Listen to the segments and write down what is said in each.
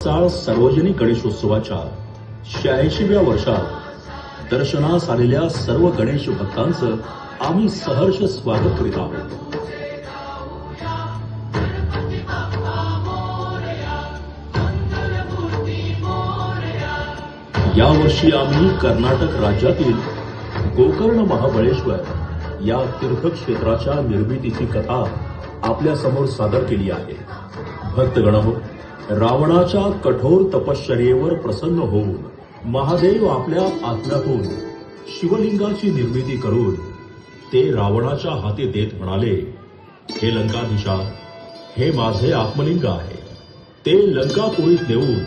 पाटसाळ सार्वजनिक गणेशोत्सवाच्या 86व्या वर्षात दर्शनास आलेल्या सर्व गणेश भक्तांचं आम्ही सहर्ष स्वागत करीत आहोत. यावर्षी आम्ही कर्नाटक राज्यातील गोकर्ण महाबळेश्वर या तीर्थक्षेत्राच्या निर्मितीची कथा आपल्या समोर सादर केली आहे. भक्तगणहो, रावणाच्या कठोर तपश्चर्येवर प्रसन्न होऊन महादेव आपल्या आत्म्यातून शिवलिंगाची निर्मिती करून ते रावणाच्या हाती देत म्हणाले, हे लंकाधीशा, हे माझे आत्मलिंग आहे. ते लंकापुरीत नेऊन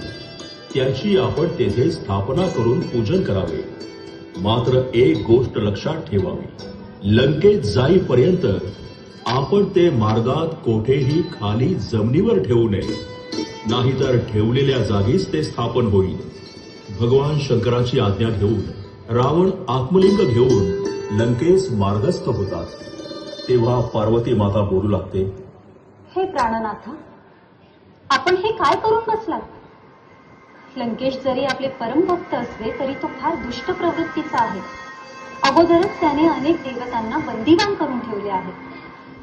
त्याची आपण तेथे स्थापना करून पूजन करावे. मात्र एक गोष्ट लक्षात ठेवावी, लंकेत जाईपर्यंत आपण ते मार्गात कोठेही खाली जमिनीवर ठेवू नये, नाहीतर ठेवलेल्या जागीच ते स्थापन होईल. भगवान शंकराची आज्ञा घेऊन रावण आत्मलिंग घेऊन लंकेस मार्गस्थ होतात. तेव्हा पार्वती माता बोलू लागते, हे प्राणनाथा, आपण हे काय करून बसलात? लंकेश जरी आपले परमभक्त असले तरी तो फार दुष्ट प्रवृत्तीचा आहे. अगोदरच त्याने अनेक देवतांना बंदिवान करून ठेवले आहे.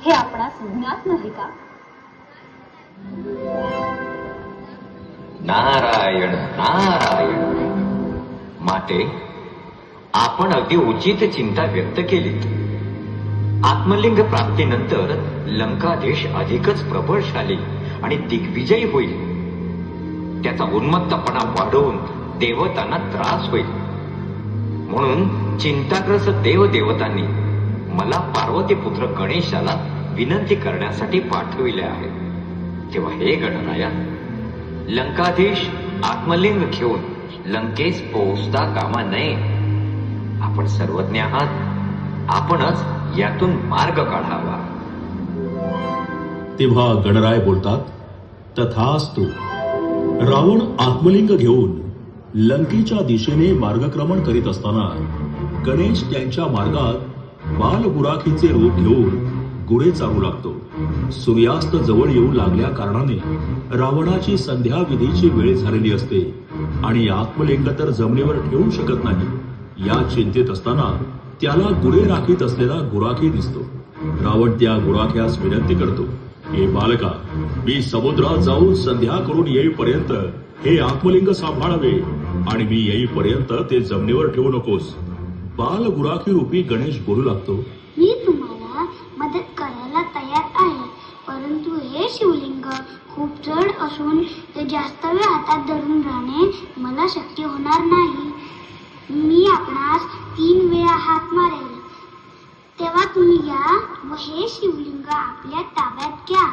हे आपणास ज्ञात नाही का? नारायण नारायण. माते, आपण अगदी उचित चिंता व्यक्त केलीत. आत्मलिंग प्राप्तीनंतर लंकादेश अधिकच प्रबळशाली आणि दिग्विजयी होईल. त्याचा उन्मत्तपणा वाढवून देवतांना त्रास होईल. म्हणून चिंताग्रस्त देवदेवतांनी मला पार्वतीपुत्र गणेशाला विनंती करण्यासाठी पाठविले आहे. तेव्हा हे गणराया, लंकाधीश आत्मलिंग घेऊन लंकेस पोहोचता कामा नये. आपण सर्वज्ञ आहात, आपणच यातून मार्ग काढावा. तेव्हा गणराय बोलतात, तथास्तु. रावण आत्मलिंग घेऊन लंकेच्या दिशेने मार्गक्रमण करीत असताना गणेश त्यांच्या मार्गात बालगुराखीचे रूप घेऊन गुरे चालू लागतो. सूर्यास्त जवळ येऊ लागल्या कारणाने रावणाची संध्या विधीची वेळ झालेली असते आणि आत्मलिंग तर जमिनीवर ठेवू शकत नाही. या चिंतेत असताना त्याला गुरे राखीत असलेला गुराखी दिसतो. रावण त्या गुराख्यास विनंती करतो, हे बालका, मी समुद्रात जाऊन संध्या करून येईपर्यंत हे आत्मलिंग सांभाळावे आणि मी येईपर्यंत ते जमिनीवर ठेवू नकोस. बाल गुराखी रूपी गणेश बोलू लागतो, मी तुम्हाला मदत करायला तयार आहे, परंतु हे शिवलिंग खूप जड असून ते जास्त वेळ हातात धरून राहणे मला शक्य होणार नाही. मी आपणास 3 वेळा हात मारेल, तेव्हा तुम्ही या व हे शिवलिंग आपल्या ताब्यात घ्या,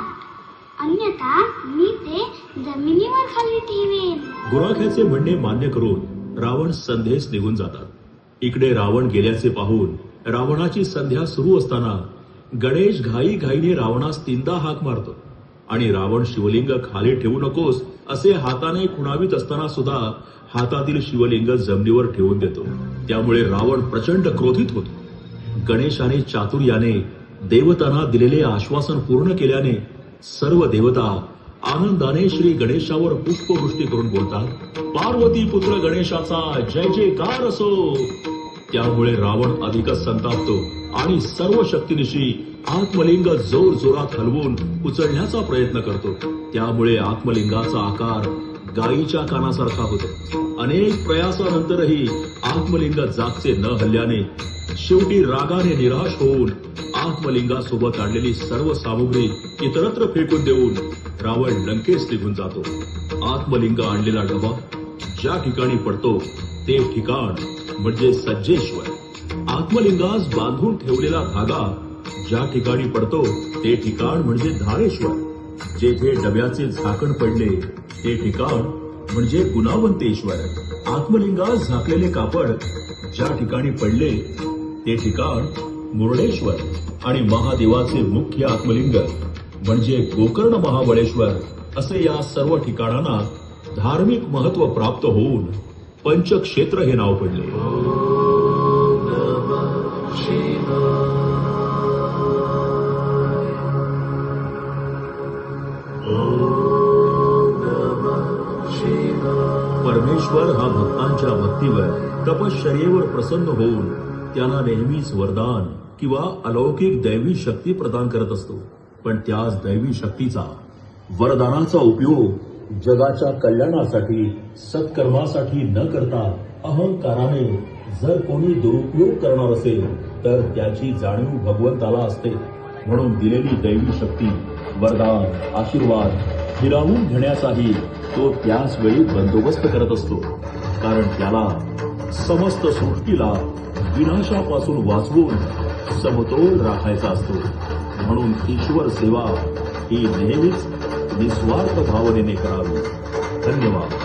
अन्यथा मी ते जमिनीवर खाली ठेवेन. गुराख्याचे म्हणणे मान्य करून रावण संध्येस निघून जातात. इकडे रावण गेल्याचे पाहून रावणाची संध्या सुरू असताना गणेश घाईघाईने रावणास 3दा हाक मारतो आणि रावण शिवलिंग खाली ठेवू नकोस असे हाताने खुणावीत असताना सुद्धा हातातील शिवलिंग जमिनीवर ठेवून देतो. त्यामुळे रावण प्रचंड क्रोधित होतो. गणेशाने चातुर्याने देवतांना दिलेले आश्वासन पूर्ण केल्याने सर्व देवता आनंदाने श्री गणेशावर पुष्पवृष्टी करून बोलतात, पार्वती पुत्र गणेशाचा जय जयकार असो. त्यामुळे रावण अधिकच संतापतो आणि सर्व शक्तीनिशी आत्मलिंग जोर जोरात हलवून उचलण्याचा प्रयत्न करतो. त्यामुळे आत्मलिंगाचा आकार गायीच्या कानासारखा होतो. अनेक प्रयासानंतरही आत्मलिंग जागचे न हल्ल्याने शेवटी रागाने निराश होऊन आत्मलिंगासोबत आणलेली सर्व सामुग्री इतरत्र फेकून देऊन रावण लंकेस निघून जातो. आत्मलिंग आणलेला डबा ज्या ठिकाणी पडतो ते ठिकाण म्हणजे सज्जेश्वर. आत्मलिंगास बांधून ठेवलेला धागा ज्या ठिकाणी पडतो ते ठिकाण म्हणजे धारेश्वर. जेथे डब्याचे झाकण पडले ते ठिकाण म्हणजे गुणावंतेश्वर. आत्मलिंगास झाकलेले कापड ज्या ठिकाणी पडले ते ठिकाण मुरडेश्वर आणि महादेवाचे मुख्य आत्मलिंग म्हणजे गोकर्ण महाबळेश्वर असे या सर्व ठिकाणांना धार्मिक महत्व प्राप्त होऊन पंचक्षेत्र हे नाव पडले. Om Namah Shivaya. परमेश्वर हा भक्तांच्या भक्तीवर तपश्चर्येवर प्रसन्न होऊन त्यांना नेहमीच वरदान किंवा अलौकिक दैवी शक्ती प्रदान करत असतो. पण त्याच दैवी शक्तीचा, वरदानाचा उपयोग जगाच्या कल्याणासाठी, सत्कर्मासाठी न करता अहंकाराने जर कोणी दुरुपयोग करणार असेल तर त्याची जाणीव भगवंताला असते. म्हणून दिलेली दैवी शक्ती, वरदान, आशीर्वाद हिरावून घेण्याचाही तो त्याच वेळी बंदोबस्त करत असतो. कारण त्याला समस्त सृष्टीला विनाशापासून वाचवून समतोल राखायचा असतो. म्हणून ईश्वर सेवा ही नेहमीच निस्वार्थ भावनेने करावी. धन्यवाद.